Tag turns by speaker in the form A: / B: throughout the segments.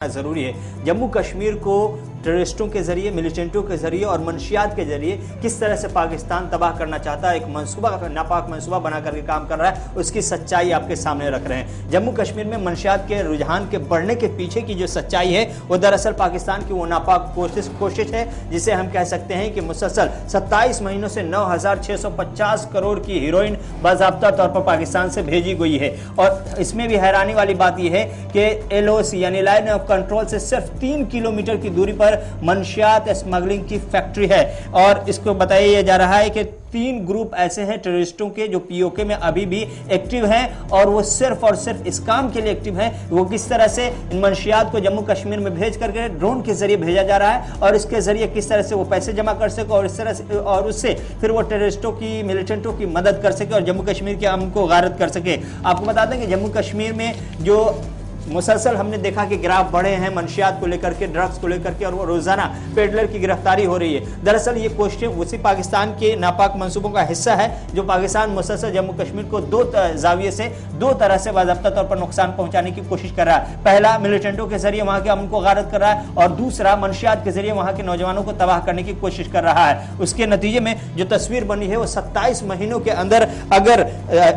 A: जरूरी है। जम्मू कश्मीर को टेररिस्टों के जरिए, मिलिटेंटों के जरिए और मंशियात के जरिए किस तरह से पाकिस्तान तबाह करना चाहता है, एक मंसूबा, नापाक मंसूबा बना करके काम कर रहा है, उसकी सच्चाई आपके सामने रख रहे हैं। जम्मू कश्मीर में मंशियात के रुझान के बढ़ने के पीछे की जो सच्चाई है वो दरअसल पाकिस्तान की वो नापाक कोशिश है जिसे हम कह सकते हैं कि मुसलसल 27 महीनों से 9,650 करोड़ की हीरोइन बाज़ाब्ता तौर पर पाकिस्तान से भेजी गई है। और इसमें भी हैरानी वाली बात यह है कि LOC यानी लाइन ऑफ कंट्रोल से सिर्फ 3 किलोमीटर की दूरी पर मंशियात स्मगलिंग की फैक्ट्री है। और इसको बताया जा रहा है कि 3 ग्रुप ऐसे हैं टेररिस्टों के जो POK में अभी भी एक्टिव हैं और वो सिर्फ और सिर्फ इस काम के लिए एक्टिव हैं। वो किस तरह से इन मंशियात को जम्मू कश्मीर में भेज करके ड्रोन के जरिए भेजा जा रहा है और इसके जरिए किस तरह से वो पैसे जमा कर सके और इस तरह से और उससे फिर वो टेररिस्टों की, मिलिटेंटों की मदद कर सके और जम्मू कश्मीर के अमन को गारत कर सके। आपको बता दें कि जम्मू कश्मीर में जो मुसलसल हमने देखा कि ग्राफ बढ़े हैं मंशियात को लेकर के, ड्रग्स को लेकर के, और वो रोजाना पेडलर की गिरफ्तारी हो रही है। दरअसल ये कोशिश उसी पाकिस्तान के नापाक मंसूबों का हिस्सा है जो पाकिस्तान मुसलसल जम्मू कश्मीर को दो जाविये से, दो तरह से बाज़ाब्ता तौर पर नुकसान पहुंचाने की कोशिश कर रहा है। पहला मिलिटेंटों के जरिए वहां के अमन को गारत कर रहा है और दूसरा मंशियात के जरिए वहां के नौजवानों को तबाह करने की कोशिश कर रहा है। उसके नतीजे में जो तस्वीर बनी है वो 27 महीनों के अंदर अगर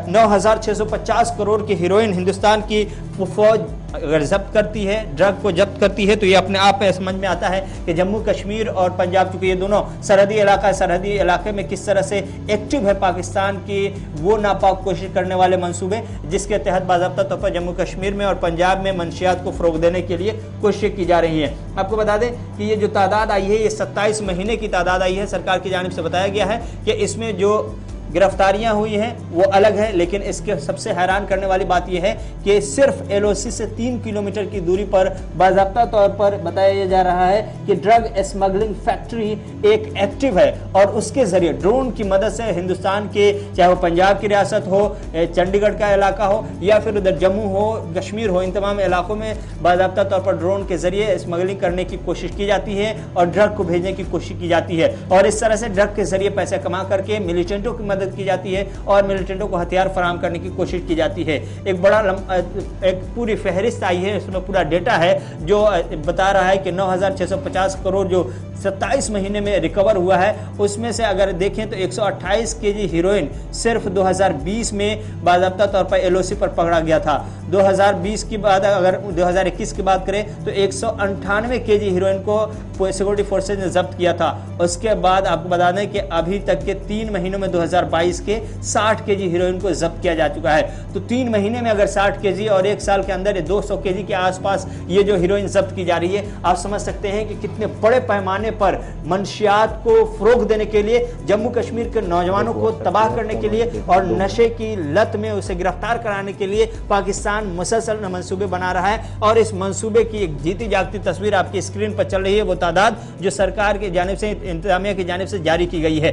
A: 9,650 करोड़ की हीरोइन हिंदुस्तान की फौज अगर जब्त करती है, ड्रग को जब्त करती है, तो ये अपने आप में समझ में आता है कि जम्मू कश्मीर और पंजाब, चूंकि ये दोनों सरहदी इलाका है, सरहदी इलाके में किस तरह से एक्टिव है पाकिस्तान की वो नापाक कोशिश करने वाले मंसूबे, जिसके तहत बाज़ाब्ता तौर पर जम्मू कश्मीर में और पंजाब में मंशियात को फ़रोग़ देने के लिए कोशिश की जा रही है। आपको बता दें कि ये जो तादाद आई है, ये 27 महीने की तादाद आई है। सरकार की जानिब से बताया गया है कि इसमें जो गिरफ्तारियां हुई हैं वो अलग है, लेकिन इसके सबसे हैरान करने वाली बात यह है कि सिर्फ LOC से 3 किलोमीटर की दूरी पर बाज़ाब्ता तौर पर बताया जा रहा है कि ड्रग स्मगलिंग फैक्ट्री एक एक्टिव है और उसके जरिए ड्रोन की मदद से हिंदुस्तान के, चाहे वो पंजाब की रियासत हो, चंडीगढ़ का इलाका हो या फिर उधर जम्मू हो, कश्मीर हो, इन तमाम इलाकों में बाज़ाब्ता तौर पर ड्रोन के जरिए स्मगलिंग करने की कोशिश की जाती है और ड्रग को भेजने की कोशिश की जाती है। और इस तरह से ड्रग के जरिए पैसे कमा करके मिलिटेंटों की की जाती है और मिलिटेंटों को हथियार फराहम करने की कोशिश की जाती है। एक पूरी फहरिस्त आई है, इसमें पूरा डेटा है जो बता रहा है कि 9,650 करोड़ जो 27 महीने में रिकवर हुआ है, उसमें से अगर देखें तो 128 केजी हीरोइन सिर्फ 2020 में बाज़ाब्ता तौर पर LOC पर पकड़ा गया था। 2020 की बात, अगर 2021 की बात करें तो 198 केजी हीरोइन को सिक्योरिटी फोर्सेज ने जब्त किया था। उसके बाद आपको बता दें कि अभी तक के 3 महीनों में 2022 के 60 केजी हीरोइन को जब्त किया जा चुका है। तो 3 महीने में अगर 60 केजी और 1 साल के अंदर 200 केजी के आसपास ये जो हीरोइन जब्त की जा रही है, आप समझ सकते हैं कि कितने बड़े पैमाने पर मंशियात को फरोग देने के लिए, जम्मू कश्मीर के नौजवानों को तबाह करने के लिए और नशे की लत में उसे गिरफ्तार कराने के लिए पाकिस्तान मुसलसल मंसूबे बना रहा है। और इस मंसूबे की एक जीती जागती तस्वीर आपकी स्क्रीन पर चल रही है, वो तादाद जो सरकार की जानिब से, इंतजामिया की जानिब से जारी की गई है।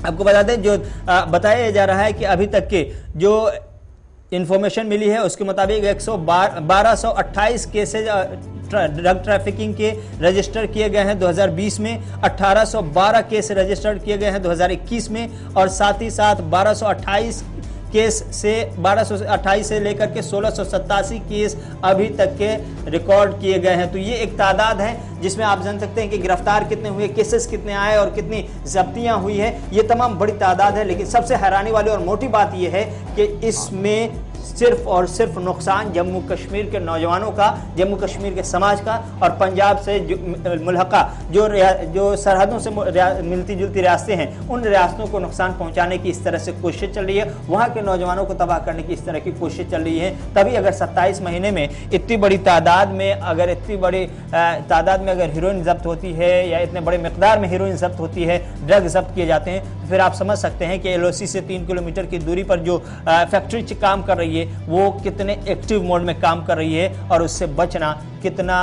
A: आपको बता दें जो बताया जा रहा है कि अभी तक के जो इंफॉर्मेशन मिली है उसके मुताबिक 1228 केसेज ड्रग ट्रैफिकिंग के रजिस्टर किए गए हैं 2020 में, 1812 केस रजिस्टर्ड किए गए हैं 2021 में और साथ ही साथ 1228 केस से 1228 से लेकर के 1687 केस अभी तक के रिकॉर्ड किए गए हैं। तो ये एक तादाद है जिसमें आप जान सकते हैं कि गिरफ्तार कितने हुए, केसेस कितने आए और कितनी जब्तियां हुई है। ये तमाम बड़ी तादाद है, लेकिन सबसे हैरानी वाली और मोटी बात यह है कि इसमें सिर्फ और सिर्फ नुकसान जम्मू कश्मीर के नौजवानों का, जम्मू कश्मीर के समाज का और पंजाब से मुल्हका जो सरहदों से मिलती जुलती रियासतें हैं, उन रियासतों को नुकसान पहुंचाने की इस तरह से कोशिश चल रही है, वहां के नौजवानों को तबाह करने की इस तरह की कोशिश चल रही है। तभी अगर 27 महीने में इतनी बड़ी तादाद में, अगर इतनी बड़ी तादाद में अगर हीरोइन जब्त होती है या इतने बड़े मिकदार में हीरोइन जब्त होती है, ड्रग जब्त किए जाते हैं, तो फिर आप समझ सकते हैं कि LOC से 3 किलोमीटर की दूरी पर जो फैक्ट्री काम कर रही है वो कितने एक्टिव मोड में काम कर रही है और उससे बचना कितना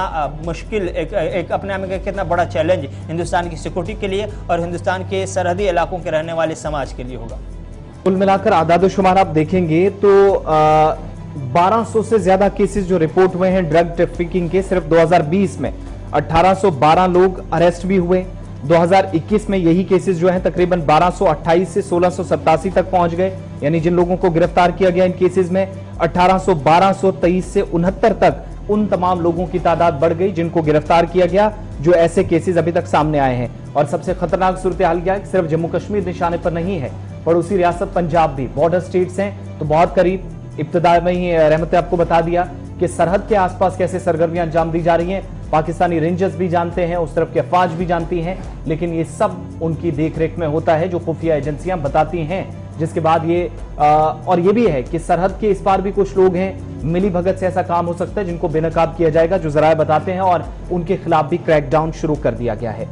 A: मुश्किल, एक अपने आप में कितना बड़ा चैलेंज हिंदुस्तान की सिक्योरिटी के लिए और हिंदुस्तान के सरहदी इलाकों के रहने वाले समाज के लिए होगा।
B: कुल मिलाकर आदाद-ओ-शुमार आप देखेंगे तो 1200 से ज्यादा केसेस जो रिपोर्ट हुए हैं ड्रग ट्रैफिकिंग के, सिर्फ 2020 में 1812 लोग अरेस्ट भी हुए। 2021 में यही केसेस जो हैं तकरीबन 1228 से 1687 तक पहुंच गए, यानी जिन लोगों को गिरफ्तार किया गया इन केसेस में 1812 से 69 तक उन तमाम लोगों की तादाद बढ़ गई जिनको गिरफ्तार किया गया, जो ऐसे केसेस अभी तक सामने आए हैं। और सबसे खतरनाक सूरत हाल क्या है, सिर्फ जम्मू कश्मीर निशाने पर नहीं है, पड़ोसी रियासत पंजाब भी, बॉर्डर स्टेट्स हैं तो बहुत करीब। इब्तिदा में ही रहमत ने आपको बता दिया कि सरहद के आसपास कैसे सरगर्मियां अंजाम दी जा रही हैं। पाकिस्तानी रेंजर्स भी जानते हैं, उस तरफ की अफवाज भी जानती हैं, लेकिन ये सब उनकी देखरेख में होता है, जो खुफिया एजेंसियां बताती हैं। जिसके बाद ये और ये भी है कि सरहद के इस पार भी कुछ लोग हैं, मिली भगत से ऐसा काम हो सकता है जिनको बेनकाब किया जाएगा, जो जराए बताते हैं, और उनके खिलाफ भी क्रैकडाउन शुरू कर दिया गया है।